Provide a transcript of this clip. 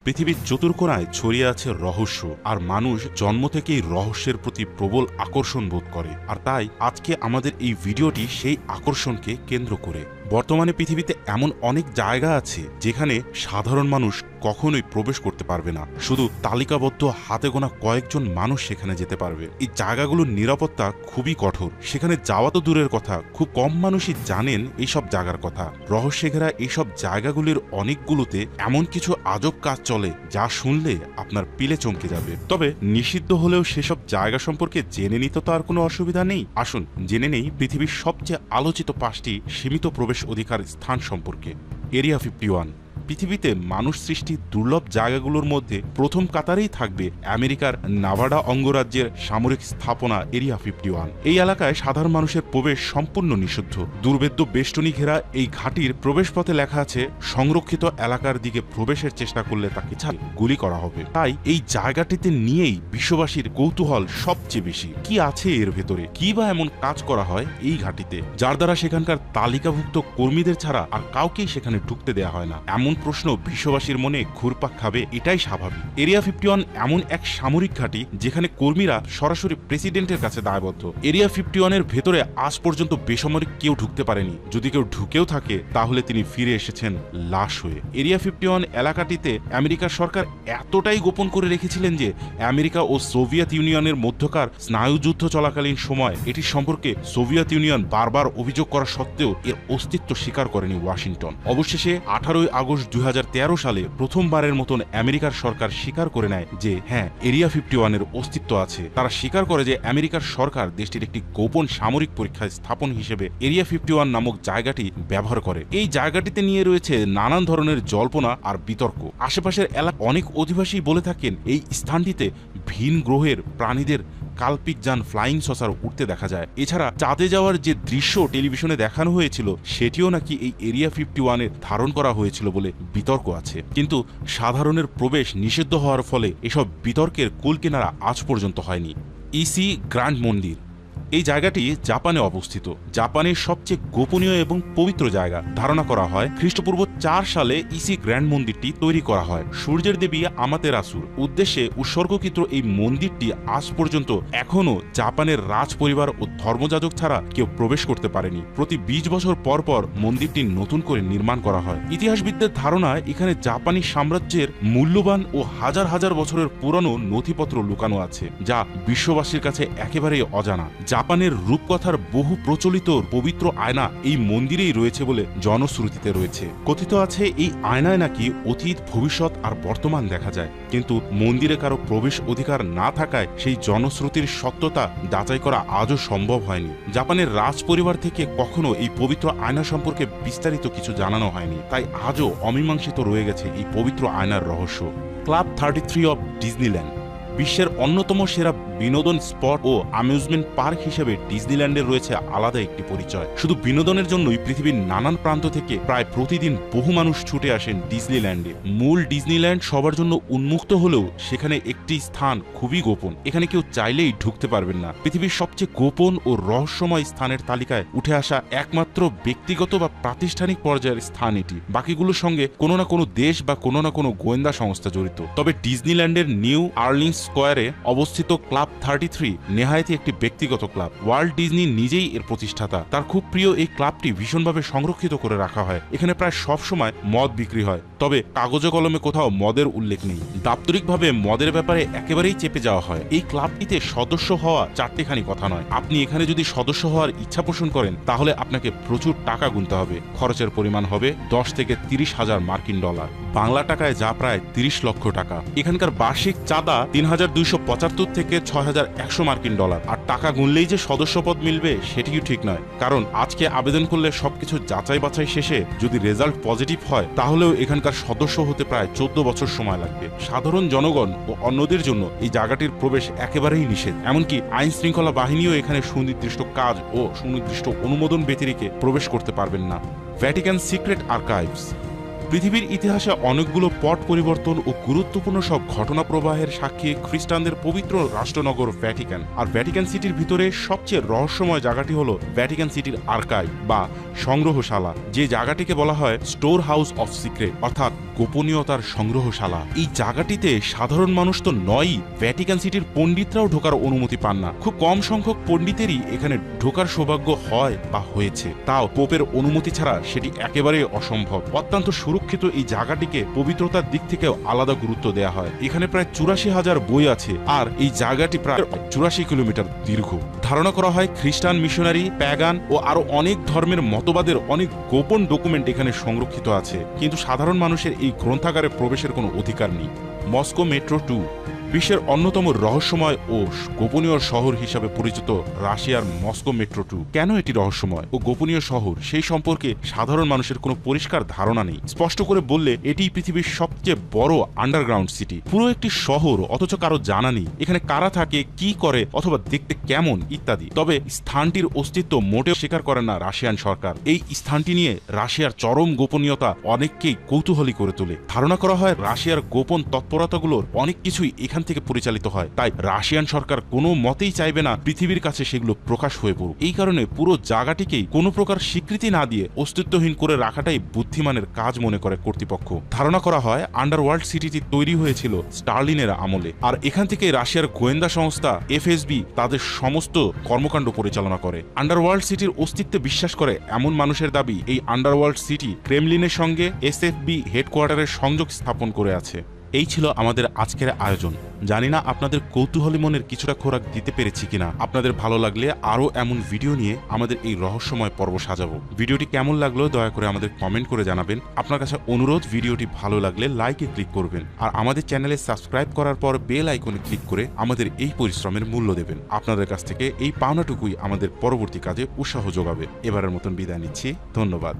পৃথিবীর চতুর্কোণায় ছড়িয়ে আছে রহস্য, আর মানুষ জন্ম থেকেই রহস্যের প্রতি প্রবল আকর্ষণ বোধ করে। আর তাই আজকে আমাদের এই ভিডিওটি সেই আকর্ষণকে কেন্দ্র করে। বর্তমানে পৃথিবীতে এমন অনেক জায়গা আছে যেখানে সাধারণ মানুষ কখনোই প্রবেশ করতে পারবে না, শুধু তালিকাবদ্ধ হাতে গোনা কয়েকজন মানুষ সেখানে যেতে পারবে। এই জায়গাগুলোর নিরাপত্তা খুবই কঠোর, সেখানে যাওয়া তো দূরের কথা, খুব কম মানুষই জানেন এইসব জায়গার কথা। রহস্যে ঘেরা এইসব জায়গাগুলির অনেকগুলোতে এমন কিছু আজব কাজ চলে যা শুনলে আপনার পিলে চমকে যাবে। তবে নিষিদ্ধ হলেও সেসব জায়গা সম্পর্কে জেনে নিতে তো আর কোনো অসুবিধা নেই। আসুন জেনে নেই পৃথিবীর সবচেয়ে আলোচিত 5টি সীমিত প্রবেশ অধিকার স্থান সম্পর্কে। এরিয়া 51। পৃথিবীতে মানুষ সৃষ্টি দুর্লভ জায়গাগুলোর মধ্যে প্রথম কাতারেই থাকবে আমেরিকার নাভাডা অঙ্গরাজ্যের সামরিক স্থাপনা এরিয়া 51। এই এলাকায় সাধারণ মানুষের প্রবেশ সম্পূর্ণ নিষিদ্ধ। দুর্ভেদ্য বেষ্টনী ঘেরা এই ঘাটির প্রবেশপথে লেখা আছে, সংরক্ষিত এলাকার দিকে প্রবেশের চেষ্টা করলে তাকে গুলি করা হবে। তাই এই জায়গাটিতে নিয়েই বিশ্ববাসীর কৌতূহল সবচেয়ে বেশি। কি আছে এর ভেতরে, কি বা এমন কাজ করা হয় এই ঘাটিতে যার দ্বারা সেখানকার তালিকাভুক্ত কর্মীদের ছাড়া আর কাউকেই সেখানে ঢুকতে দেয়া হয় না? এমন প্রশ্ন বিশ্ববাসীর মনে ঘুরপাক খাবে, এটাই স্বাভাবিক। এরিয়া 51 এমন এক সামরিক ঘাঁটি যেখানে কর্মীরা সরাসরি প্রেসিডেন্টের কাছে দায়বদ্ধ। এরিয়া 51 এর ভেতরে আজ পর্যন্ত বেসামরিক কেউ ঢুকতে পারেনি। যদি কেউ ঢুকেও থাকে তাহলে তিনি ফিরে এসেছেন লাশ হয়ে। এরিয়া 51 এলাকাটিতে আমেরিকার সরকার এতটাই গোপন করে রেখেছিলেন যে আমেরিকা ও সোভিয়েত ইউনিয়নের মধ্যকার স্নায়ুযুদ্ধ চলাকালীন সময় এটি সম্পর্কে সোভিয়েত ইউনিয়ন বারবার অভিযোগ করা সত্ত্বেও এর অস্তিত্ব স্বীকার করেনি ওয়াশিংটন। অবশেষে 18 আগস্ট 2013 সালে প্রথমবারের মতন আমেরিকার সরকার স্বীকার করে নেয় যে হ্যাঁ, এরিয়া 51 এর অস্তিত্ব আছে। তারা স্বীকার করে যে আমেরিকার সরকার দেশটির একটি গোপন সামরিক পরীক্ষা স্থাপন হিসেবে এরিয়া 51 নামক জায়গাটি ব্যবহার করে। এই জায়গাটিতে নিয়ে রয়েছে নানান ধরনের জল্পনা আর বিতর্ক। আশেপাশের এলাকা অনেক অধিবাসী বলে থাকেন এই স্থানটিতে ভিন গ্রহের প্রাণীদের কাল্পিক যান ফ্লাইং সসার উঠতে দেখা যায়। এছাড়া চাঁদে যাওয়ার যে দৃশ্য টেলিভিশনে দেখানো হয়েছিল সেটিও নাকি এই এরিয়া 51 ধারণ করা হয়েছিল বলে বিতর্ক আছে। কিন্তু সাধারণের প্রবেশ নিষিদ্ধ হওয়ার ফলে এসব বিতর্কের কুলকিনারা আজ পর্যন্ত হয়নি। ইসি গ্র্যান্ড মন্দির। এই জায়গাটি জাপানে অবস্থিত, জাপানের সবচেয়ে গোপনীয় এবং পবিত্র জায়গা। ধারণা করা হয় খ্রিস্টপূর্ব 4 সালে ইসি গ্র্যান্ড মন্দিরটি তৈরি করা হয় সূর্যের দেবী আমাতেরাসুর উদ্দেশ্যে উৎসর্গকৃত। এই মন্দিরটি আজ পর্যন্ত এখনো জাপানের রাজ পরিবার ও ধর্মযাজক ছাড়া কেউ প্রবেশ করতে পারেনি। প্রতি 20 বছর পর পর মন্দিরটি নতুন করে নির্মাণ করা হয়। ইতিহাসবিদদের ধারণা এখানে জাপানি সাম্রাজ্যের মূল্যবান ও হাজার হাজার বছরের পুরনো নথিপত্র লুকানো আছে, যা বিশ্ববাসীর কাছে একেবারেই অজানা। জাপানের রূপকথার বহু প্রচলিত পবিত্র আয়না এই মন্দিরেই রয়েছে বলে জনশ্রুতিতে রয়েছে। কথিত আছে এই আয়নায় নাকি অতীত, ভবিষ্যৎ আর বর্তমান দেখা যায়। কিন্তু মন্দিরে কারো প্রবেশ অধিকার না থাকায় সেই জনশ্রুতির সত্যতা যাচাই করা আজও সম্ভব হয়নি। জাপানের রাজ পরিবার থেকে কখনো এই পবিত্র আয়না সম্পর্কে বিস্তারিত কিছু জানানো হয়নি, তাই আজও অমীমাংসিত রয়ে গেছে এই পবিত্র আয়নার রহস্য। Club 33 of Disneyland. বিশ্বের অন্যতম সেরা বিনোদন স্পট ও অ্যামিউজমেন্ট পার্ক হিসেবে ডিজনিল্যান্ডের রয়েছে আলাদা একটি পরিচয়। শুধু বিনোদনের জন্যই পৃথিবীর নানান প্রান্ত থেকে প্রায় প্রতিদিন বহু মানুষ ছুটে আসেন ডিজনিল্যান্ডে। মূল ডিজনিল্যান্ড সবার জন্য উন্মুক্ত হলেও সেখানে একটি স্থান খুবই গোপন, এখানে কেউ চাইলেই ঢুকতে পারবেন না। পৃথিবীর সবচেয়ে গোপন ও রহস্যময় স্থানের তালিকায় উঠে আসা একমাত্র ব্যক্তিগত বা প্রাতিষ্ঠানিক পর্যায়ের স্থান এটি। বাকিগুলোর সঙ্গে কোনো না কোনো দেশ বা কোনো না কোনো গোয়েন্দা সংস্থা জড়িত। তবে ডিজনিল্যান্ডের নিউ আর্লিংস স্কোয়ারে অবস্থিত ক্লাব 33 নেহায়েতই একটি ব্যক্তিগত ক্লাব। ওয়াল্ট ডিজনি নিজেই এর প্রতিষ্ঠাতা। তার খুব প্রিয় এই ক্লাবটি ভীষণভাবে সংরক্ষিত করে রাখা হয়। এখানে প্রায় সব সময় মদ বিক্রি হয়, তবে কাগজে কলমে কোথাও মদের উল্লেখ নেই। দাপ্তরিকভাবে মদের ব্যাপারে একেবারেই চেপে যাওয়া হয়। এই ক্লাবটিতে সদস্য হওয়া চারটেখানি কথা নয়। আপনি এখানে যদি সদস্য হওয়ার ইচ্ছা পোষণ করেন তাহলে আপনাকে প্রচুর টাকা গুনতে হবে। খরচের পরিমাণ হবে 10 থেকে 30,000 মার্কিন ডলার, বাংলা টাকায় যা প্রায় 30 লক্ষ টাকা। এখানকার বার্ষিক চাঁদা 3275 থেকে 6100 মার্কিন ডলার। আর টাকা গুনলেই যে সদস্যপদ মিলবে সেটিও ঠিক নয়, কারণ আজকে আবেদন করলে সবকিছু যাচাই বাছাই শেষে যদি রেজাল্ট পজিটিভ হয় তাহলেও এখানকার সদস্য হতে প্রায় 14 বছর সময় লাগবে। সাধারণ জনগণ ও অন্যদের জন্য এই জায়গাটির প্রবেশ একেবারেই নিষেধ। এমনকি আইন শৃঙ্খলা বাহিনীও এখানে সুনির্দিষ্ট কাজ ও সুনির্দিষ্ট অনুমোদন ব্যতিরেকে প্রবেশ করতে পারবেন না। Vatican secret archives. পৃথিবীর ইতিহাসে অনেকগুলো পট পরিবর্তন ও গুরুত্বপূর্ণ সব ঘটনা প্রবাহের সাক্ষী খ্রিস্টানদের পবিত্র রাষ্ট্রনগর ভ্যাটিকান। আর ভ্যাটিকান সিটির ভিতরে সবচেয়ে রহস্যময় জায়গাটি হলো ভ্যাটিকান সিটির আর্কাইভ বা সংগ্রহশালা, যে জায়গাটিকে বলা হয় স্টোর হাউস অফ সিক্রেট, অর্থাৎ গোপনীয়তার সংগ্রহশালা। এই জায়গাটিতে সাধারণ মানুষ তো নয়ই, ভ্যাটিকান সিটির পণ্ডিতরাও ঢোকার অনুমতি পান না। খুব কম সংখ্যক পণ্ডিতেরই এখানে ঢোকার সৌভাগ্য হয় বা হয়েছে, তাও পোপের অনুমতি ছাড়া সেটি একেবারে অসম্ভব। অত্যন্ত সুরক্ষিত এই জায়গাটিকে পবিত্রতার দিক থেকেও আলাদা গুরুত্ব দেওয়া হয়। এখানে প্রায় 84,000 বই আছে, আর এই জায়গাটি প্রায় 84 কিলোমিটার দীর্ঘ। ধারণা করা হয় খ্রিস্টান মিশনারি, প্যাগান ও আরো অনেক ধর্মের মতবাদের অনেক গোপন ডকুমেন্ট এখানে সংরক্ষিত আছে, কিন্তু সাধারণ মানুষের এই গ্রন্থাগারে প্রবেশের কোনো অধিকার নেই। মস্কো মেট্রো 2 বিশ্বের অন্যতম রহস্যময় ও গোপনীয় শহর হিসাবে পরিচিত রাশিয়ার মস্কো মেট্রো 2। কেন এটি রহস্যময় ও গোপনীয় শহর সেই সম্পর্কে সাধারণ মানুষের কোনো পরিষ্কার ধারণা নেই। স্পষ্ট করে বললে এটি পৃথিবীর সবচেয়ে বড় আন্ডারগ্রাউন্ড সিটি, পুরো একটি শহর, অথচ কারো জানা নেই এখানে কারা থাকে, কি করে, অথবা দেখতে কেমন ইত্যাদি। তবে স্থানটির অস্তিত্ব মোটেও স্বীকার করে না রাশিয়ান সরকার। এই স্থানটি নিয়ে রাশিয়ার চরম গোপনীয়তা অনেককেই কৌতূহলী করে তোলে। ধারণা করা হয় রাশিয়ার গোপন তৎপরতাগুলোর অনেক কিছুই এখান থেকে পরিচালিত হয়, তাই রাশিয়ান সরকার কোনো মতেই চাইবে না পৃথিবীর কাছে সেগুলো প্রকাশ হয়ে পড়ুক। এই কারণে পুরো জায়গাটিকেই কোনো প্রকার স্বীকৃতি না দিয়ে অস্তিত্বহীন করে রাখাটাই বুদ্ধিমানের কাজ মনে করে কর্তৃপক্ষ। ধারণা করা হয় আন্ডারওয়ার্ল্ড সিটিটি তৈরি হয়েছিল স্টার্লিনের আমলে, আর এখান থেকে রাশিয়ার গোয়েন্দা সংস্থা এফএসবি তাদের সমস্ত কর্মকাণ্ড পরিচালনা করে। আন্ডারওয়ার্ল্ড সিটির অস্তিত্বে বিশ্বাস করে এমন মানুষের দাবি এই আন্ডারওয়ার্ল্ড সিটি ক্রেমলিনের সঙ্গে এসএফবি হেডকোয়ার্টারের সংযোগ স্থাপন করে আছে। এই ছিল আমাদের আজকের আয়োজন। জানি না আপনাদের কৌতূহলী মনের কিছুটা খোরাক দিতে পেরেছি কিনা। আপনাদের ভালো লাগলে আরও এমন ভিডিও নিয়ে আমাদের এই রহস্যময় পর্ব সাজাবো। ভিডিওটি কেমন লাগলো দয়া করে আমাদের কমেন্ট করে জানাবেন। আপনার কাছে অনুরোধ, ভিডিওটি ভালো লাগলে লাইকে ক্লিক করবেন, আর আমাদের চ্যানেলে সাবস্ক্রাইব করার পর বেল আইকনে ক্লিক করে আমাদের এই পরিশ্রমের মূল্য দেবেন। আপনাদের কাছ থেকে এই পাওনাটুকুই আমাদের পরবর্তী কাজে উৎসাহ যোগাবে। এবারের মতন বিদায় নিচ্ছি, ধন্যবাদ।